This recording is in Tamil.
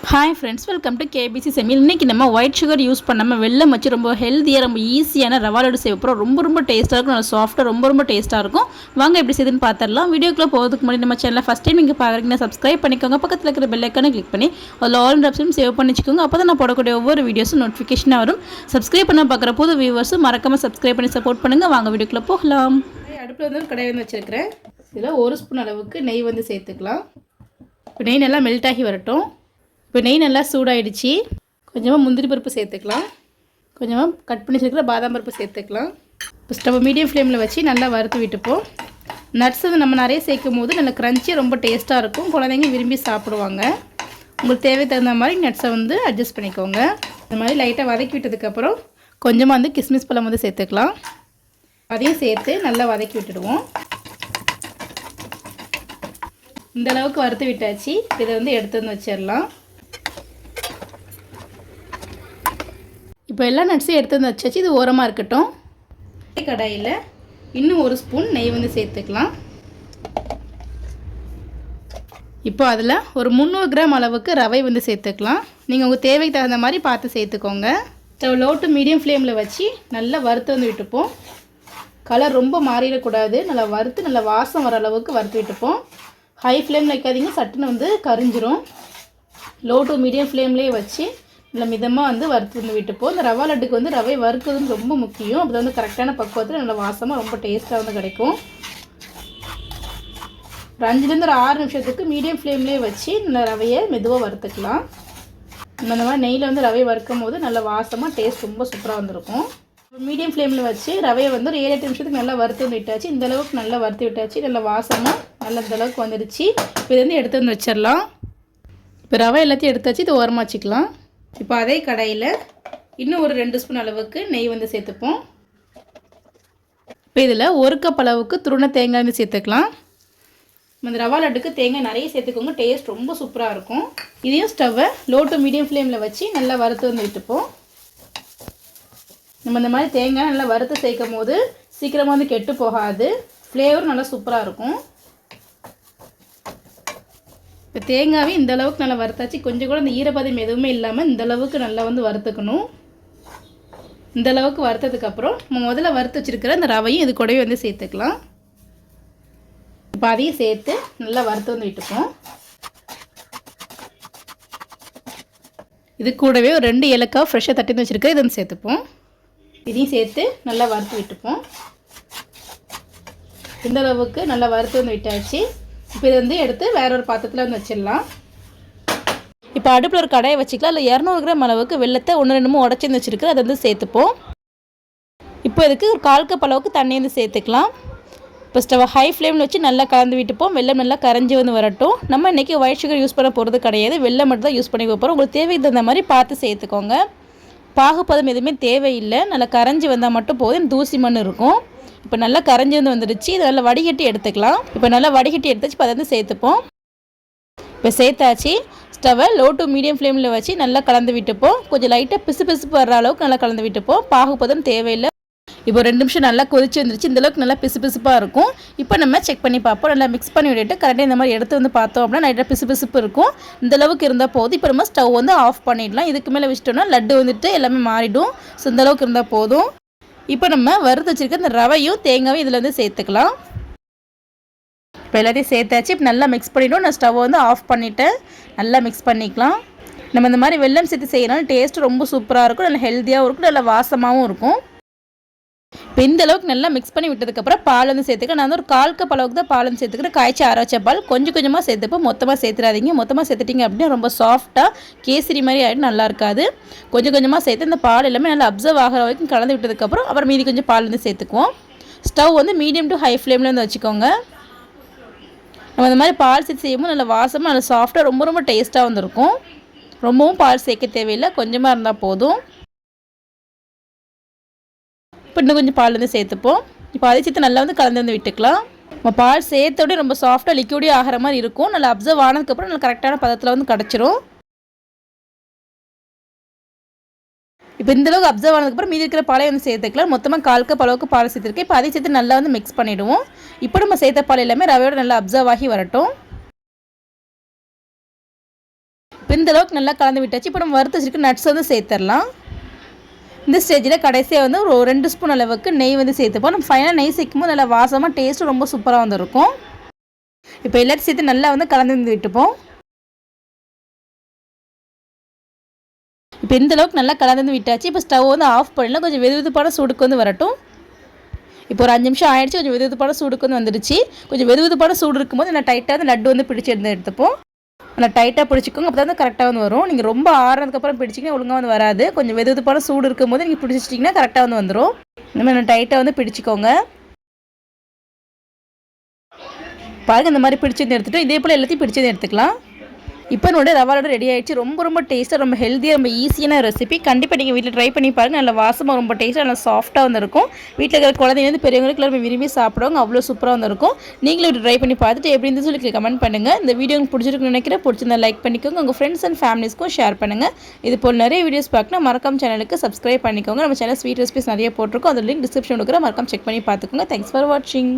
Hi friends, welcome to KBC சமையல். இன்றைக்கி நம்ம ஒயிட் சுகர் யூஸ் பண்ணாமல் வெல்லம் வச்சு ரொம்ப ஹெல்த்தியாக ரொம்ப ஈஸியான ரவா லட்டு செய்ய போகிறோம். ரொம்ப டேஸ்ட்டாக இருக்கும், நல்லா சாஃப்ட்டாக ரொம்ப டேஸ்ட்டாக இருக்கும். வாங்க எப்படி செய்யுதுன்னு பார்த்துடலாம். வீடியோக்குள்ளே போகிறதுக்கு முன்னாடி நம்ம சேனலை ஃபஸ்ட் டைம் நீங்கள் பார்க்குறீங்கன்னா சப்ஸ்கிரைப் பண்ணிக்கோங்க. பக்கத்தில் இருக்கிற பெல் ஐக்கானை கிளிக் பண்ணி அதில் ஆல் ஆப்ஷனும் சேவ் பண்ணிச்சுக்கோங்க. அப்போ தான் நான் போடக்கூடிய ஒவ்வொரு வீடியோஸும் நோட்டிஃபிகேஷனாக வரும். சப்ஸ்கிரைப் பண்ண பார்க்குற புது வியூவர்ஸும் மறக்காமல் சப்ஸ்கிரைப் பண்ணி சப்போர்ட் பண்ணுங்கள். வாங்க வீடியோக்குள்ளே போகலாம். அடுப்பில் வந்து கடாய் வந்து வச்சுருக்கிறேன். இதில் 1 ஸ்பூன் அளவுக்கு நெய் வந்து சேர்த்துக்கலாம். இப்போ நெய் நல்லா மெல்ட் ஆகி வரட்டும். இப்போ நெய் நல்லா சூடாகிடுச்சு. கொஞ்சமாக முந்திரி பருப்பு சேர்த்துக்கலாம். கொஞ்சமாக கட் பண்ணி சேர்க்குற பாதாம் பருப்பு சேர்த்துக்கலாம். இப்போ ஸ்டவ் மீடியம் ஃப்ளேமில் வச்சு நல்லா வறுத்து விட்டுப்போம். நட்ஸ் வந்து நம்ம நிறைய சேர்க்கும் போது நல்லா க்ரன்ச்சியாக ரொம்ப டேஸ்ட்டாக இருக்கும். குழந்தைங்க விரும்பி சாப்பிடுவாங்க. உங்களுக்கு தேவை தகுந்த மாதிரி நட்ஸை வந்து அட்ஜஸ்ட் பண்ணிக்கோங்க. இந்த மாதிரி லைட்டாக வதக்கி விட்டதுக்கப்புறம் கொஞ்சமாக வந்து கிஸ்மிஸ் பழம் வந்து சேர்த்துக்கலாம். அதையும் சேர்த்து நல்லா வதக்கி விட்டுடுவோம். இந்த அளவுக்கு வறுத்து விட்டாச்சு. இதை வந்து எடுத்து வந்து வச்சிடலாம். இப்போ எல்லா நட்ஸையும் எடுத்து வந்து வச்சாச்சு. இது ஓரமாக இருக்கட்டும். கடாயில் இன்னும் 1 ஸ்பூன் நெய் வந்து சேர்த்துக்கலாம். இப்போ அதில் ஒரு 300 கிராம் அளவுக்கு ரவை வந்து சேர்த்துக்கலாம். நீங்கள் உங்கள் தேவைக்கு தகுந்த மாதிரி பார்த்து சேர்த்துக்கோங்க. ஸ்டவ் லோ டு மீடியம் ஃப்ளேமில் வச்சு நல்லா வறுத்து வந்து விட்டுப்போம். கலர் ரொம்ப மாறிடக்கூடாது. நல்லா வறுத்து நல்லா வாசம் வர அளவுக்கு வறுத்து விட்டுப்போம். ஹை ஃப்ளேமில் வைக்காதீங்க, சட்டுன்னு வந்து கரிஞ்சிரும். லோ டு மீடியம் ஃப்ளேம்லேயே வச்சு நல்லா மிதமாக வந்து வறுத்து வந்து விட்டுப்போம். இந்த ரவா லட்டுக்கு வந்து ரவை வறுக்கிறதுன்னு ரொம்ப முக்கியம். அப்படி வந்து கரெக்டான பக்குவத்தில் நல்லா வாசமாக ரொம்ப டேஸ்ட்டாக வந்து கிடைக்கும். ஒரு 5லேருந்து ஒரு 6 நிமிஷத்துக்கு மீடியம் ஃப்ளேம்லேயே வச்சு நல்லா ரவையை மெதுவாக வறுத்துக்கலாம். நம்ம இந்த மாதிரி நெய்யில் வந்து ரவை வறுக்கும் போது நல்லா வாசமாக டேஸ்ட் ரொம்ப சூப்பராக வந்துருக்கும். மீடியம் ஃப்ளேமில் வச்சு ரவையை வந்து ஒரு 7-8 நிமிஷத்துக்கு நல்லா வறுத்து வந்து விட்டாச்சு. இந்த அளவுக்கு நல்லா வறுத்து விட்டாச்சு. நல்லா வாசமாக நல்லா இந்த அளவுக்கு வந்துடுச்சு. இப்போ இது வந்து எடுத்து வந்து வச்சிடலாம். இப்போ ரவை எல்லாத்தையும் எடுத்தாச்சு. இது ஓரமாக வச்சுக்கலாம். இப்போ அதே கடாயில் இன்னும் ஒரு 2 ஸ்பூன் அளவுக்கு நெய் வந்து சேர்த்துப்போம். இப்போ இதில் 1 கப் அளவுக்கு துருண தேங்காய் வந்து சேர்த்துக்கலாம். இந்த ரவா லட்டுக்கு தேங்காய் நிறைய சேர்த்துக்கோங்க. டேஸ்ட் ரொம்ப சூப்பராக இருக்கும். இதையும் ஸ்டவ்வை லோ டு மீடியம் ஃப்ளேமில் வச்சு நல்லா வறுத்து வந்து விட்டுப்போம். நம்ம இந்த மாதிரி தேங்காய் நல்லா வறுத்து சேர்க்கும் போது சீக்கிரமாக வந்து கெட்டு போகாது. ஃப்ளேவர் நல்லா சூப்பராக இருக்கும். இப்போ தேங்காவே இந்த அளவுக்கு நல்லா வறுத்தாச்சு. கொஞ்சம் கூட இந்த ஈரப்பதம் எதுவுமே இல்லாமல் இந்த அளவுக்கு நல்லா வந்து வறுத்துக்கணும். இந்த அளவுக்கு வறுத்ததுக்கப்புறம் நம்ம முதல்ல வறுத்து வச்சுருக்கிற இந்த ரவையும் இது கூடவே வந்து சேர்த்துக்கலாம். இப்போ அதையும் சேர்த்து நல்லா வறுத்து வந்து விட்டுப்போம். இது கூடவே ஒரு 2 ஏலக்காய் ஃப்ரெஷ்ஷாக தட்டி வச்சுருக்கேன். இதை வந்து சேர்த்துப்போம். இதையும் சேர்த்து நல்லா வறுத்து விட்டுப்போம். இந்த அளவுக்கு நல்லா வறுத்து வந்து விட்டாச்சு. இப்போ இதை வந்து எடுத்து வேற ஒரு பாத்திரத்தில் வந்து வச்சிடலாம். இப்போ அடுப்பில் ஒரு கடாயை வச்சுக்கலாம். அதில் 200 கிராம் அளவுக்கு வெல்லத்தை 1-2 உடச்சி வச்சுருக்கேன். அதை வந்து சேர்த்துப்போம். இப்போ இதுக்கு ஒரு 1/4 கப் அளவுக்கு தண்ணி வந்து சேர்த்துக்கலாம். இப்போ ஸ்டவ் ஹை ஃப்ளேமில் வச்சு நல்லா கலந்து விட்டுப்போம். வெல்லம் நல்லா கரைஞ்சி வந்து வரட்டும். நம்ம இன்றைக்கி ஒயிட் சுகர் யூஸ் பண்ண போகிறது கிடையாது. வெல்லம் மட்டும் தான் யூஸ் பண்ணி போகிறோம். உங்களுக்கு தேவைக்கு தகுந்த மாதிரி பார்த்து சேர்த்துக்கோங்க. பாகுப்பதம் எதுவுமே தேவையில்லை. நல்லா கரைஞ்சி வந்தால் மட்டும் போதும். தூசி மண் இருக்கும். இப்போ நல்லா கரைஞ்சி வந்துடுச்சு. இதை நல்லா வடிகட்டி எடுத்துக்கலாம். இப்போ நல்லா வடிகட்டி எடுத்துச்சு. இப்போ அதை வந்து சேர்த்துப்போம். இப்போ சேர்த்தாச்சு. ஸ்டவ்வை லோ டு மீடியம் ஃப்ளேமில் வச்சு நல்லா கலந்து விட்டுப்போம். கொஞ்சம் லைட்டாக பிசு வர்ற அளவுக்கு நல்லா கலந்து விட்டுப்போம். பாகுப்பதம் தேவையில்லை. இப்போ 2 நிமிஷம் நல்லா கொதிச்சு வந்துருச்சு. இந்தளவுக்கு நல்லா பிசுப்பாக இருக்கும். இப்போ நம்ம செக் பண்ணி பார்ப்போம். நல்லா மிக்ஸ் பண்ணி விட்டுட்டு கரெக்டாக இந்த மாதிரி எடுத்து வந்து பார்த்தோம் அப்படின்னா லைட்டாக பிசுப்பு இருக்கும். இந்தளவுக்கு இருந்தால் போதும். இப்போ நம்ம ஸ்டவ் வந்து ஆஃப் பண்ணிடலாம். இதுக்கு மேலே வச்சிட்டோம்னா லட்டு வந்துட்டு எல்லாமே மாறிடும். ஸோ இந்தளவுக்கு இருந்தால் போதும். இப்போ நம்ம வறுத்து வச்சுருக்க இந்த ரவையும் தேங்காயும் இதில் வந்து சேர்த்துக்கலாம். இப்போ எல்லாத்தையும் சேர்த்தாச்சு. இப்போ நல்லா மிக்ஸ் பண்ணிவிடும். நான் ஸ்டவ் வந்து ஆஃப் பண்ணிவிட்டேன். நல்லா மிக்ஸ் பண்ணிக்கலாம். நம்ம இந்த மாதிரி வெல்லம் சேர்த்து செய்யணும். டேஸ்ட் ரொம்ப சூப்பராக இருக்கும். நல்லா ஹெல்த்தியாகவும் இருக்கும். நல்லா வாசமாகவும் இருக்கும். இப்போ இந்த அளவுக்கு நல்லா மிக்ஸ் பண்ணி விட்டதுக்கப்புறம் பால் வந்து சேர்த்துக்கலாம். நான் வந்து ஒரு 1/4 கப் அளவுக்கு தான் பால் வந்து சேர்த்துக்கிறேன். காய்ச்சி ஆற வச்ச பால் கொஞ்சமாக சேர்த்துப்போம். மொத்தமாக சேர்த்துறாதீங்க. மொத்தமாக சேர்த்துட்டிங்க அப்படின்னா ரொம்ப சாஃப்டாக கேசரி மாதிரி ஆகிடும். நல்லா இருக்காது. கொஞ்சமாக சேர்த்து இந்த பால் எல்லாமே நல்லா அப்சர்வ் ஆகிற வரைக்கும் கலந்து விட்டதுக்கப்புறம் அப்புறம் மீதி கொஞ்சம் பால் வந்து சேர்த்துக்குவோம். ஸ்டவ் வந்து மீடியம் டு ஹை ஃப்ளேமில் வந்து வச்சுக்கோங்க. நம்ம இந்த மாதிரி பால் சேர்த்து செய்யும்போது நல்லா வாசமாக நல்லா சாஃப்டாக ரொம்ப டேஸ்ட்டாக வந்துருக்கும். ரொம்பவும் பால் சேர்க்க தேவையில்லை. கொஞ்சமாக இருந்தால் போதும். இப்போ இன்னும் கொஞ்சம் பால் வந்து சேர்த்துப்போம். இப்போ அதை சேர்த்து நல்லா வந்து கலந்து வந்து விட்டுக்கலாம். நம்ம பால் சேர்த்தோடனே ரொம்ப சாஃப்டாக லிக்விடியாக ஆகிற மாதிரி இருக்கும். நல்லா அப்சர்வ் ஆனதுக்கப்புறம் நல்லா கரெக்டான பதத்தில் வந்து கிடச்சிரும். இப்போ இந்தளவுக்கு அப்சர்வ் ஆனதுக்கப்புறம் மீதி இருக்கிற பாலை வந்து சேர்த்துக்கலாம். மொத்தமாக 1/4 கப் அளவுக்கு பால் சேர்த்துருக்கேன். இப்போ அதை சேர்த்து நல்லா வந்து மிக்ஸ் பண்ணிவிடுவோம். இப்போ நம்ம சேர்த்த பால் எல்லாமே ரவையோடு நல்லா அப்சர்வ் ஆகி வரட்டும். இப்போ இந்த அளவுக்கு நல்லா கலந்து விட்டாச்சு. இப்போ நம்ம வறுத்து வச்சுருக்க நட்ஸ் வந்து சேர்த்துடலாம். இந்த ஸ்டேஜில் கடைசியாக வந்து ஒரு 2 ஸ்பூன் அளவுக்கு நெய் வந்து சேர்த்துப்போம். நம்ம ஃபைனலாக நெய் சேர்க்கும்போது நல்லா வாசமாக டேஸ்ட்டும் ரொம்ப சூப்பராக வந்துருக்கும். இப்போ எல்லாத்தையும் சேர்த்து நல்லா வந்து கலந்து வந்து விட்டுப்போம். இப்போ இந்த அளவுக்கு நல்லா கலந்து விட்டாச்சு. இப்போ ஸ்டவ் வந்து ஆஃப் பண்ணலாம். கொஞ்சம் வெதுவெதுப்பான சூடுக்கு வந்து வரட்டும். இப்போ ஒரு 5 நிமிஷம் ஆயிடுச்சு. கொஞ்சம் வெதுவெதுப்பான சூடுக்கு வந்து வந்துடுச்சு. கொஞ்சம் வெதுவெதுப்பான சூடு இருக்கும்போது நான் டைட்டாக வந்து லட்டு வந்து பிடிச்சி எடுத்துப்போம். நல்லா டைட்டாக பிடிச்சிக்கோங்க. அப்போ தான் வந்து கரெக்டாக வந்து வரும். நீங்கள் ரொம்ப ஆறுனதுக்கப்புறம் பிடிச்சிங்கன்னா ஒழுங்காக வந்து வராது. கொஞ்சம் வெதுவெதுப்பான சூடு இருக்கும்போது நீங்கள் பிடிச்சிட்டிங்கன்னா கரெக்டாக வந்து வந்துடும். இந்த மாதிரி டைட்டாக வந்து பிடிச்சிக்கோங்க. பாருங்கள், இந்த மாதிரி பிடிச்சி வந்து எடுத்துகிட்டோம். இதே போல் எல்லாத்தையும் பிடிச்சி வந்து எடுத்துக்கலாம். இப்போ என்னோட ரவா லட்டு ரெடி ஆகிடுச்சு. ரொம்ப டேஸ்ட்டாக, ரொம்ப ஹெல்த்தியாக, ரொம்ப ஈஸியான ரெசிபி. கண்டிப்பாக நீங்கள் வீட்டில் ட்ரை பண்ணி பாருங்கள். நல்லா வாசமாக, ரொம்ப டேஸ்ட்டாக, நல்லா சாஃப்ட்டாக வந்துருக்கும். வீட்டில் இருக்கிற குழந்தைங்க பெரியவங்களுக்கு எல்லாரும் விரும்பி சாப்பிடுவாங்க. அவ்வளோ சூப்பராக வந்துருக்கும். நீங்களும் இப்படி ட்ரை பண்ணி பார்த்துட்டு எப்படி இருந்து சொல்லி கமெண்ட் பண்ணுங்கள். இந்த வீடியோ உங்களுக்கு பிடிச்சிருக்குன்னு நினைக்கிறேன். பிடிச்சிருந்தா லைக் பண்ணிக்கோங்க. உங்கள் ஃப்ரெண்ட்ஸ் அண்ட் ஃபேமிலிஸ்க்கும் ஷேர் பண்ணுங்கள். இது போல் நிறைய வீடியோஸ் பார்க்கணும். மறக்காம சேனலுக்கு சப்ஸ்கிரைப் பண்ணிக்கோங்க. நம்ம சேனல் ஸ்வீட் ரெசிபிஸ் நிறைய போட்டிருக்கோம். அந்த லிங்க் டிஸ்கிரிப்ஷன் கொடுக்குற மறக்காம செக் பண்ணி பார்த்துக்கோங்க. தேங்க்ஸ் ஃபார் வாட்சிங்.